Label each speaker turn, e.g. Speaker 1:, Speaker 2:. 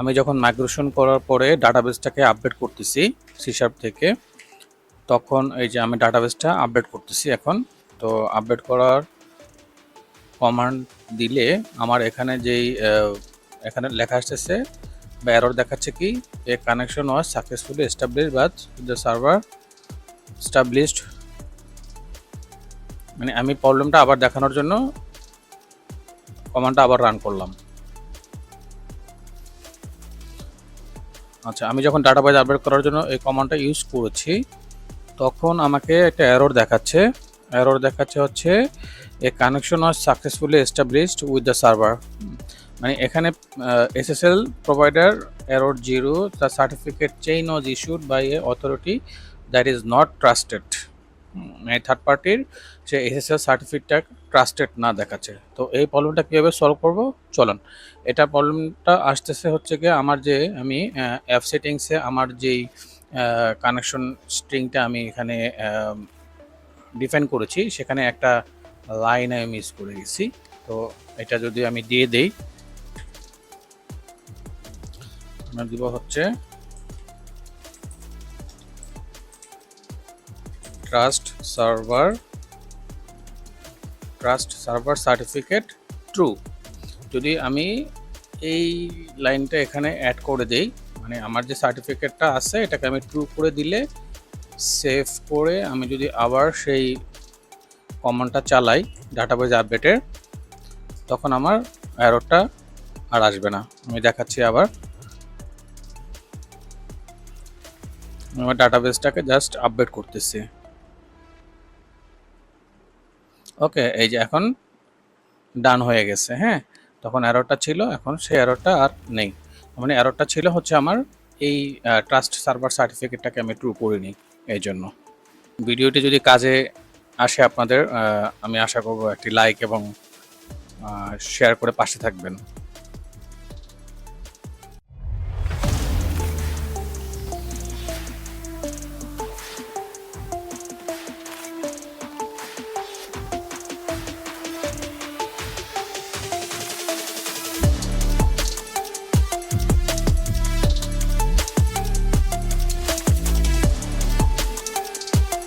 Speaker 1: আমি যখন মাইগ্রেশন করার পরে ডাটাবেসটাকে আপডেট করতেছি সি শার্প থেকে, তখন এই যে আমি ডাটাবেসটা আপডেট করতেছি এখন। তো আপডেট করার কমান্ড দিলে আমার এখানে যেই এখানে লেখা আসতেছে বা এরর দেখাচ্ছে কি, a connection was successfully established but the server established, মানে আমি প্রবলেমটা আবার দেখানোর জন্য কমান্ডটা আবার রান করলাম। আচ্ছা, আমি যখন ডাটাবেস আপডেট করার জন্য এই কমান্ডটা ইউজ করেছি, তখন আমাকে একটা এরর দেখাচ্ছে। এরর দেখাচ্ছে হচ্ছে a connection was successfully established with the server. মানে এখানে SSL provider error 0, the certificate chain was issued by a authority that is not trusted. মানে থার্ড পার্টির সে এসএসএল সার্টিফিকেটটা ট্রাস্টেড না দেখাচ্ছে। তো এই প্রবলেমটা কীভাবে সলভ করব, চলুন। এটা প্রবলেমটা আসতেছে হচ্ছে গিয়ে আমার যে আমি অ্যাপ সেটিংসে আমার যেই কানেকশন স্ট্রিংটা আমি এখানে ডিফাইন করেছি, সেখানে একটা লাইন আমি মিস করে গেছি। তো এটা যদি আমি দিয়ে দেই, আমরা দিব হচ্ছে ট্রাস্ট সার্ভার সার্টিফিকেট ট্রু। যদি আমি এই লাইনটা এখানে অ্যাড করে দেই, মানে আমার যে সার্টিফিকেটটা আছে এটাকে আমি ট্রু করে দিলে, সেভ করে আমি যদি আবার সেই কমান্ডটা চালাই ডাটাবেজ আপডেটের, তখন আমার এররটা আর আসবে না। আমি দেখাচ্ছি আবার, আমার ডাটাবেসটাকে জাস্ট আপডেট করতেছি। ওকে, এই যে এখন ডান হয়ে গেছে। হ্যাঁ, তখন এররটা ছিল, এখন সেই এররটা আর নেই। মানে এররটা ছিল হচ্ছে আমার এই ট্রাস্ট সার্ভার সার্টিফিকেটটাকে আমি ট্রু করিনি, এই জন্য। ভিডিওটি যদি কাজে আসে আপনাদের, আমি আশা করব একটি লাইক এবং শেয়ার করে পাশে থাকবেন।